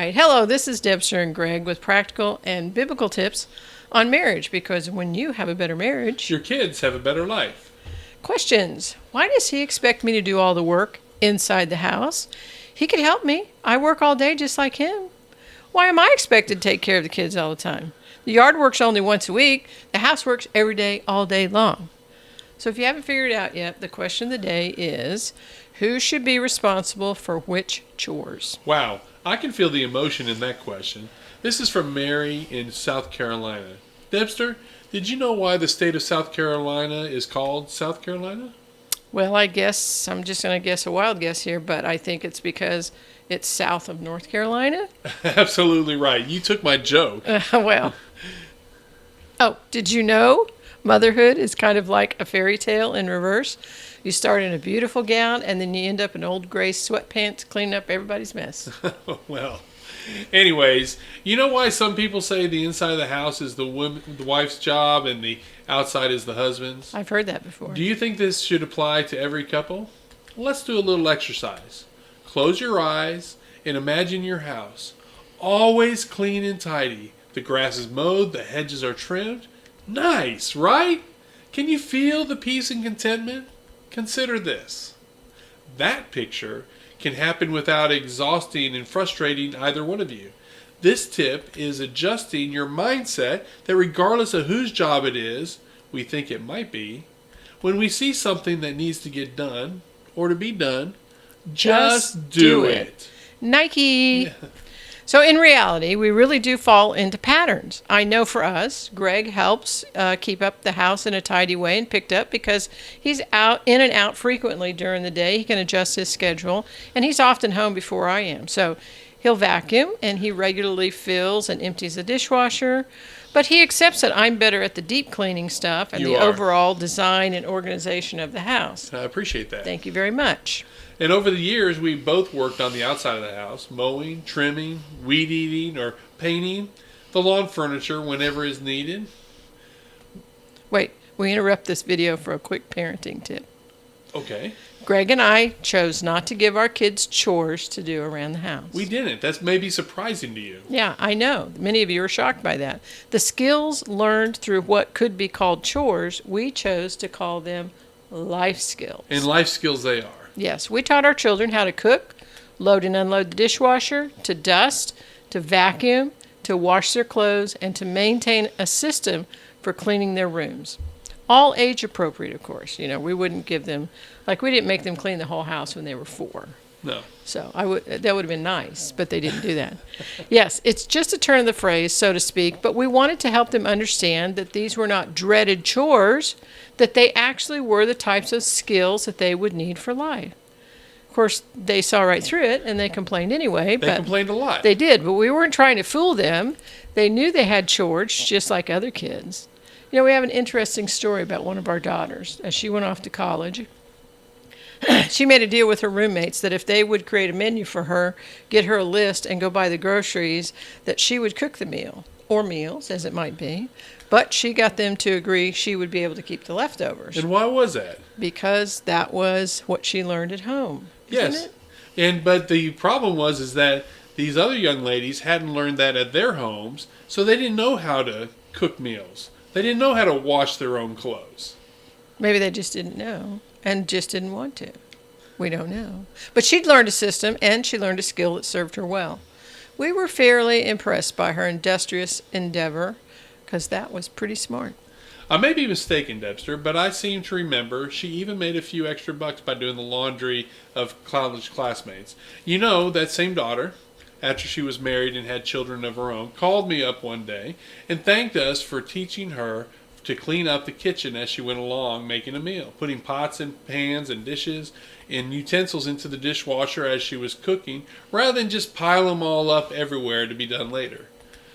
Right. Hello, this is Debster and Greg with practical and biblical tips on marriage because when you have a better marriage, Your kids have a better life. questions. Why does he expect me to do all the work inside the house? He could help me. I work all day just like him. Why am I expected to take care of the kids all the time? The yard works only once a week. The house works every day, all day long. So if you haven't figured it out yet, the question of the day is, who should be responsible for which chores? Wow, I can feel the emotion in that question. This is from Mary in South Carolina. Debster, did you know why the state of South Carolina is called South Carolina? Well, I guess I'm just going to guess a wild guess here, but I think it's because it's south of North Carolina. Absolutely right. You took my joke. Well, oh, did you know motherhood is kind of like a fairy tale in reverse? You start in a beautiful gown, and then you end up in old gray sweatpants cleaning up everybody's mess. Well, anyways, you know why some people say the inside of the house is the wife's job and the outside is the husband's? I've heard that before. Do you think this should apply to every couple? Let's do a little exercise. Close your eyes and imagine your house. Always clean and tidy. The grass is mowed, the hedges are trimmed. Nice, right? Can you feel the peace and contentment? Consider this. That picture can happen without exhausting and frustrating either one of you. This tip is adjusting your mindset that regardless of whose job it is, we think it might be, when we see something that needs to get done or to be done, just do it. Nike. Yeah. So in reality, we really do fall into patterns. I know for us, Greg helps keep up the house in a tidy way and picked up because he's out in and out frequently during the day. He can adjust his schedule, and he's often home before I am. So he'll vacuum, and he regularly fills and empties the dishwasher. But he accepts that I'm better at the deep cleaning stuff and overall design and organization of the house. I appreciate that. Thank you very much. And over the years, we both worked on the outside of the house, mowing, trimming, weed eating, or painting the lawn furniture whenever is needed. Wait, we interrupt this video for a quick parenting tip. Okay. Greg and I chose not to give our kids chores to do around the house. We didn't. That's maybe surprising to you. Yeah, I know. Many of you are shocked by that. The skills learned through what could be called chores, we chose to call them life skills. And life skills they are. Yes, we taught our children how to cook, load and unload the dishwasher, to dust, to vacuum, to wash their clothes, and to maintain a system for cleaning their rooms. All age appropriate, of course. You know, we wouldn't give them, like we didn't make them clean the whole house when they were 4. No. So that would have been nice, but they didn't do that. Yes, it's just a turn of the phrase, so to speak, but we wanted to help them understand that these were not dreaded chores, that they actually were the types of skills that they would need for life. Of course, they saw right through it, and they complained anyway. They complained a lot. They did, but we weren't trying to fool them. They knew they had chores, just like other kids. You know, we have an interesting story about one of our daughters. As she went off to college, she made a deal with her roommates that if they would create a menu for her, get her a list, and go buy the groceries, that she would cook the meal, or meals, as it might be. But she got them to agree she would be able to keep the leftovers. And why was that? Because that was what she learned at home. Yes. But the problem was that these other young ladies hadn't learned that at their homes, so they didn't know how to cook meals. They didn't know how to wash their own clothes. Maybe they just didn't know and just didn't want to. We don't know. But she'd learned a system, and she learned a skill that served her well. We were fairly impressed by her industrious endeavor, because that was pretty smart. I may be mistaken, Debster, but I seem to remember she even made a few extra bucks by doing the laundry of college classmates. You know, that same daughter, after she was married and had children of her own, called me up one day and thanked us for teaching her to clean up the kitchen as she went along making a meal, putting pots and pans and dishes and utensils into the dishwasher as she was cooking, rather than just pile them all up everywhere to be done later.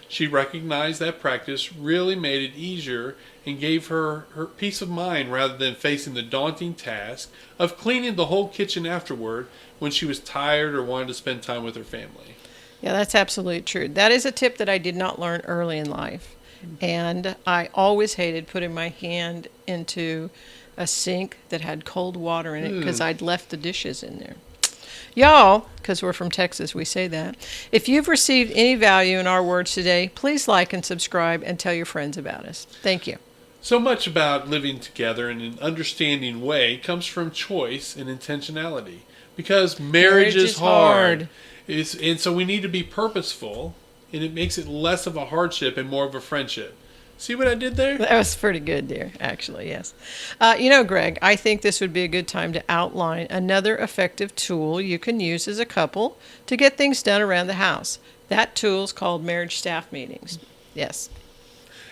She recognized that practice really made it easier and gave her peace of mind rather than facing the daunting task of cleaning the whole kitchen afterward when she was tired or wanted to spend time with her family. Yeah, that's absolutely true. That is a tip that I did not learn early in life. And I always hated putting my hand into a sink that had cold water in it because I'd left the dishes in there. Y'all, because we're from Texas, we say that. If you've received any value in our words today, please like and subscribe and tell your friends about us. Thank you. So much about living together in an understanding way comes from choice and intentionality. Because marriage is hard. And so we need to be purposeful, and it makes it less of a hardship and more of a friendship. See what I did there? That was pretty good, dear, actually, yes. Greg, I think this would be a good time to outline another effective tool you can use as a couple to get things done around the house. That tool is called marriage staff meetings. Yes.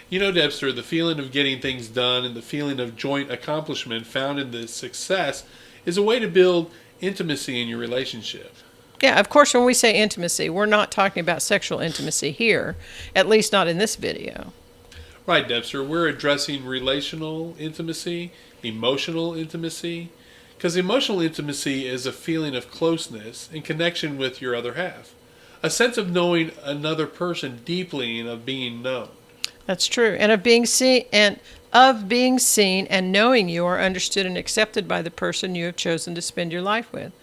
You know, Debster, the feeling of getting things done and the feeling of joint accomplishment found in the success is a way to build intimacy in your relationship. Yeah, of course, when we say intimacy, we're not talking about sexual intimacy here, at least not in this video. Right, Debster. We're addressing relational intimacy, emotional intimacy, because emotional intimacy is a feeling of closeness and connection with your other half, a sense of knowing another person deeply and of being known. That's true, and of being seen and knowing you are understood and accepted by the person you have chosen to spend your life with.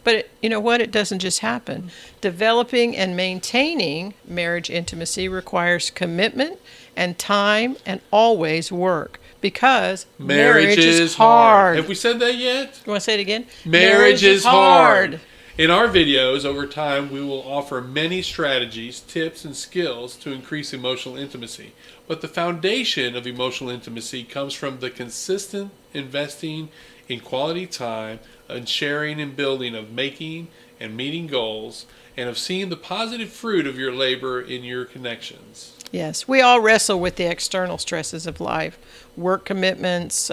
But you know what? It doesn't just happen. Developing and maintaining marriage intimacy requires commitment and time and always work because marriage is hard. Have we said that yet? You want to say it again? Marriage is hard. In our videos, over time, we will offer many strategies, tips, and skills to increase emotional intimacy. But the foundation of emotional intimacy comes from the consistent investing in quality time and sharing and building of making and meeting goals and of seeing the positive fruit of your labor in your connections. Yes, we all wrestle with the external stresses of life, work commitments,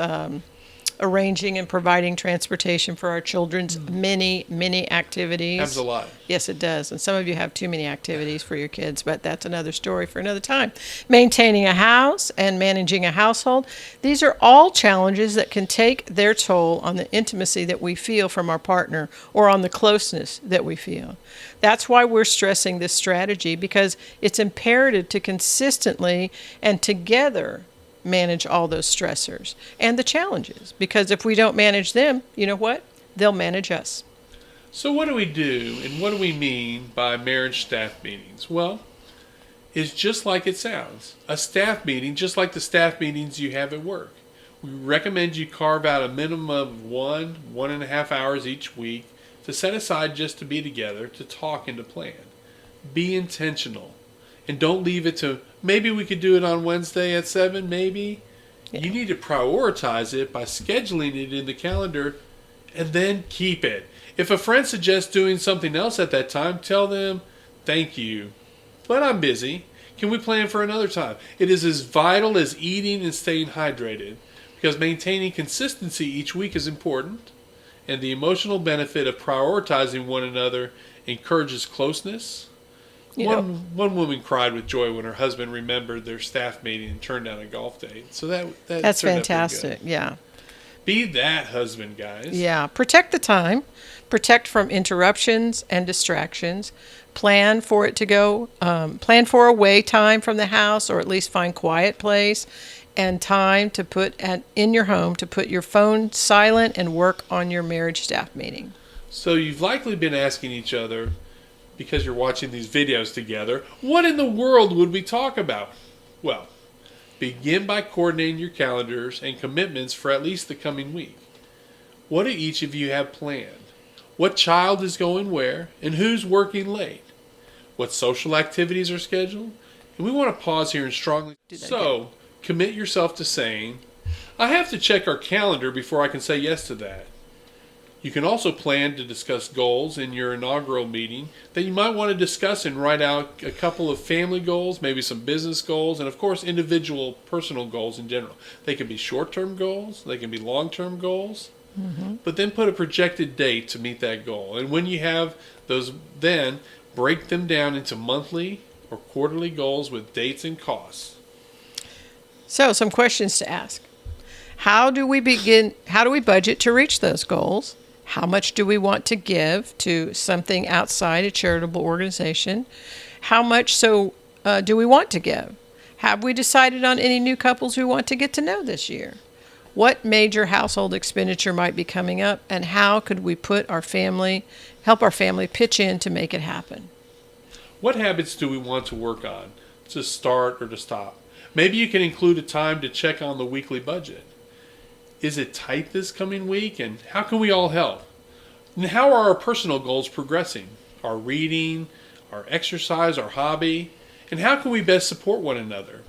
arranging and providing transportation for our children's many activities. Happens a lot. Yes, it does. And some of you have too many activities for your kids, but that's another story for another time. Maintaining a house and managing a household. These are all challenges that can take their toll on the intimacy that we feel from our partner or on the closeness that we feel. That's why we're stressing this strategy, because it's imperative to consistently and together manage all those stressors and the challenges, because if we don't manage them, you know what? They'll manage us. So what do we do and what do we mean by marriage staff meetings? Well, it's just like it sounds. A staff meeting, just like the staff meetings you have at work. We recommend you carve out a minimum of 1.5 hours each week to set aside just to be together, to talk and to plan. Be intentional. And don't leave it to, maybe we could do it on Wednesday at 7, maybe. Yeah. You need to prioritize it by scheduling it in the calendar and then keep it. If a friend suggests doing something else at that time, tell them, thank you, but I'm busy. Can we plan for another time? It is as vital as eating and staying hydrated, because maintaining consistency each week is important, and the benefit of prioritizing one another encourages closeness. One woman cried with joy when her husband remembered their staff meeting and turned down a golf date. So that's fantastic. Yeah. Be that husband, guys. Yeah. Protect the time. Protect from interruptions and distractions. Plan for it to go. Plan for away time from the house, or at least find quiet place and time to put in your home to put your phone silent and work on your marriage staff meeting. So you've likely been asking each other, because you're watching these videos together, what in the world would we talk about? Well, begin by coordinating your calendars and commitments for at least the coming week. What do each of you have planned? What child is going where? And who's working late? What social activities are scheduled? And we want to pause here and strongly... So, commit yourself to saying, I have to check our calendar before I can say yes to that. You can also plan to discuss goals in your inaugural meeting that you might want to discuss and write out a couple of family goals, maybe some business goals, and of course individual personal goals in general. They can be short-term goals, they can be long-term goals, but then put a projected date to meet that goal. And when you have those, then break them down into monthly or quarterly goals with dates and costs. So, some questions to ask. How do we budget to reach those goals? How much do we want to give to something outside a charitable organization? How much do we want to give? Have we decided on any new couples we want to get to know this year? What major household expenditure might be coming up, and how could we help our family pitch in to make it happen? What habits do we want to work on, to start or to stop? Maybe you can include a time to check on the weekly budget. Is it tight this coming week, and how can we all help? And how are our personal goals progressing? Our reading, our exercise, our hobby? And how can we best support one another?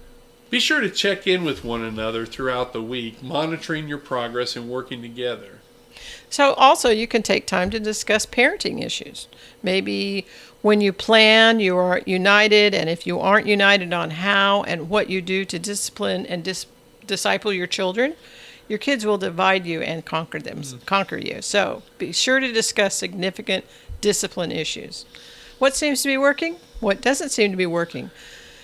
Be sure to check in with one another throughout the week, monitoring your progress and working together. So also you can take time to discuss parenting issues. Maybe when you plan, you are united, and if you aren't united on how and what you do to discipline and disciple your children, your kids will divide you and conquer you. So be sure to discuss significant discipline issues. What seems to be working? What doesn't seem to be working?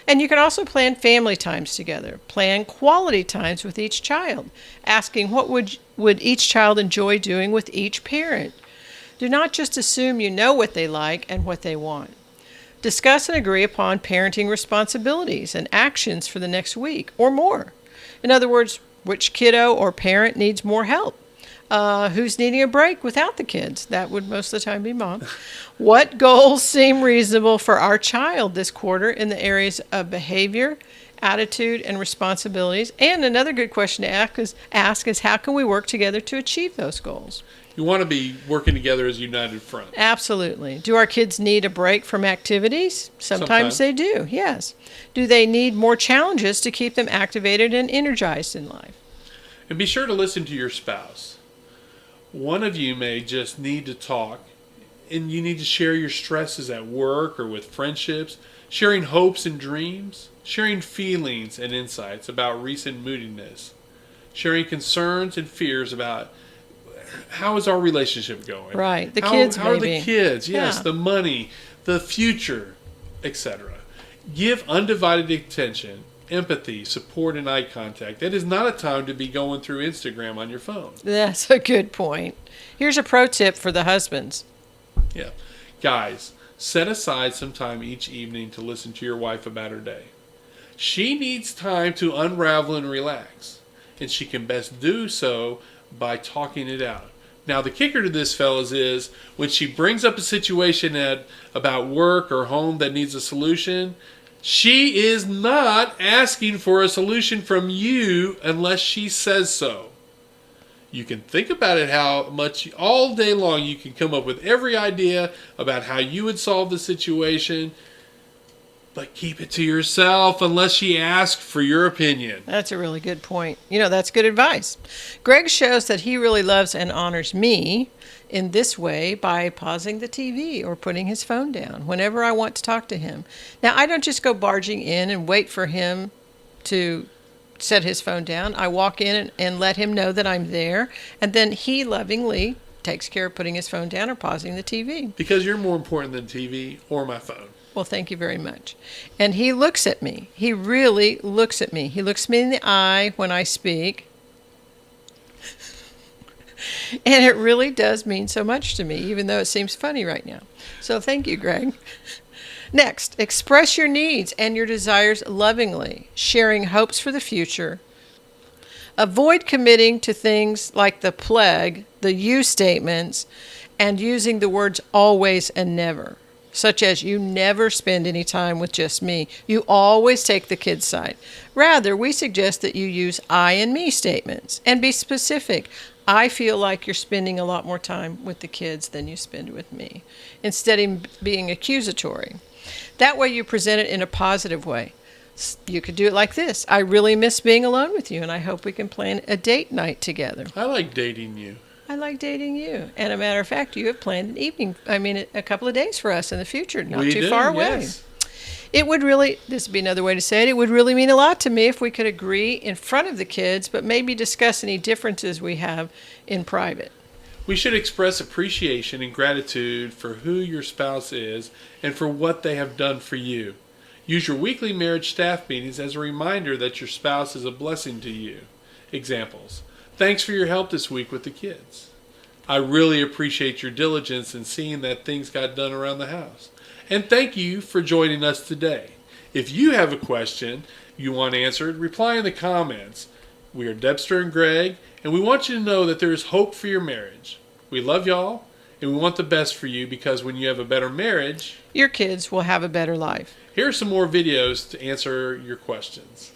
And you can also plan family times together. Plan quality times with each child, asking what would each child enjoy doing with each parent. Do not just assume you know what they like and what they want. Discuss and agree upon parenting responsibilities and actions for the next week or more. In other words, which kiddo or parent needs more help? Who's needing a break without the kids? That would most of the time be mom. What goals seem reasonable for our child this quarter in the areas of behavior, attitude, and responsibilities? And another good question to ask is how can we work together to achieve those goals? You want to be working together as a united front. Absolutely. Do our kids need a break from activities? Sometimes they do, yes. Do they need more challenges to keep them activated and energized in life? And be sure to listen to your spouse. One of you may just need to talk, and you need to share your stresses at work or with friendships, sharing hopes and dreams, sharing feelings and insights about recent moodiness, sharing concerns and fears about how is our relationship going? Right. The how, kids, how are maybe. the kids? Yes, Yeah. the money, the future, etc. Give undivided attention, empathy, support, and eye contact. That is not a time to be going through Instagram on your phone. That's a good point. Here's a pro tip for the husbands. Yeah. Guys, set aside some time each evening to listen to your wife about her day. She needs time to unravel and relax, and she can best do so by talking it out. Now, the kicker to this, fellas, is when she brings up a situation about work or home that needs a solution, she is not asking for a solution from you unless she says so. You can think about it how much all day long you can come up with every idea about how you would solve the situation, but keep it to yourself unless she asks for your opinion. That's a really good point. That's good advice. Greg shows that he really loves and honors me in this way by pausing the TV or putting his phone down whenever I want to talk to him. Now, I don't just go barging in and wait for him to set his phone down. I walk in and let him know that I'm there, and then he lovingly takes care of putting his phone down or pausing the TV. Because you're more important than TV or my phone. Well, thank you very much. And he looks at me. He really looks at me. He looks me in the eye when I speak. And it really does mean so much to me, even though it seems funny right now. So thank you, Greg. Next, express your needs and your desires lovingly, sharing hopes for the future. Avoid committing to things like the plague, the you statements, and using the words always and never, such as you never spend any time with just me. You always take the kids' side. Rather, we suggest that you use I and me statements and be specific. I feel like you're spending a lot more time with the kids than you spend with me, instead of being accusatory. That way you present it in a positive way. You could do it like this. I really miss being alone with you, and I hope we can plan a date night together. I like dating you. I like dating you. And a matter of fact, you have planned a couple of days for us in the future, not too far away. Yes. It would really, this would be another way to say it would really mean a lot to me if we could agree in front of the kids, but maybe discuss any differences we have in private. We should express appreciation and gratitude for who your spouse is and for what they have done for you. Use your weekly marriage staff meetings as a reminder that your spouse is a blessing to you. Examples. Thanks for your help this week with the kids. I really appreciate your diligence in seeing that things got done around the house. And thank you for joining us today. If you have a question you want answered, reply in the comments. We are Debster and Greg, and we want you to know that there is hope for your marriage. We love y'all, and we want the best for you because when you have a better marriage, Your kids will have a better life. here are some more videos to answer your questions.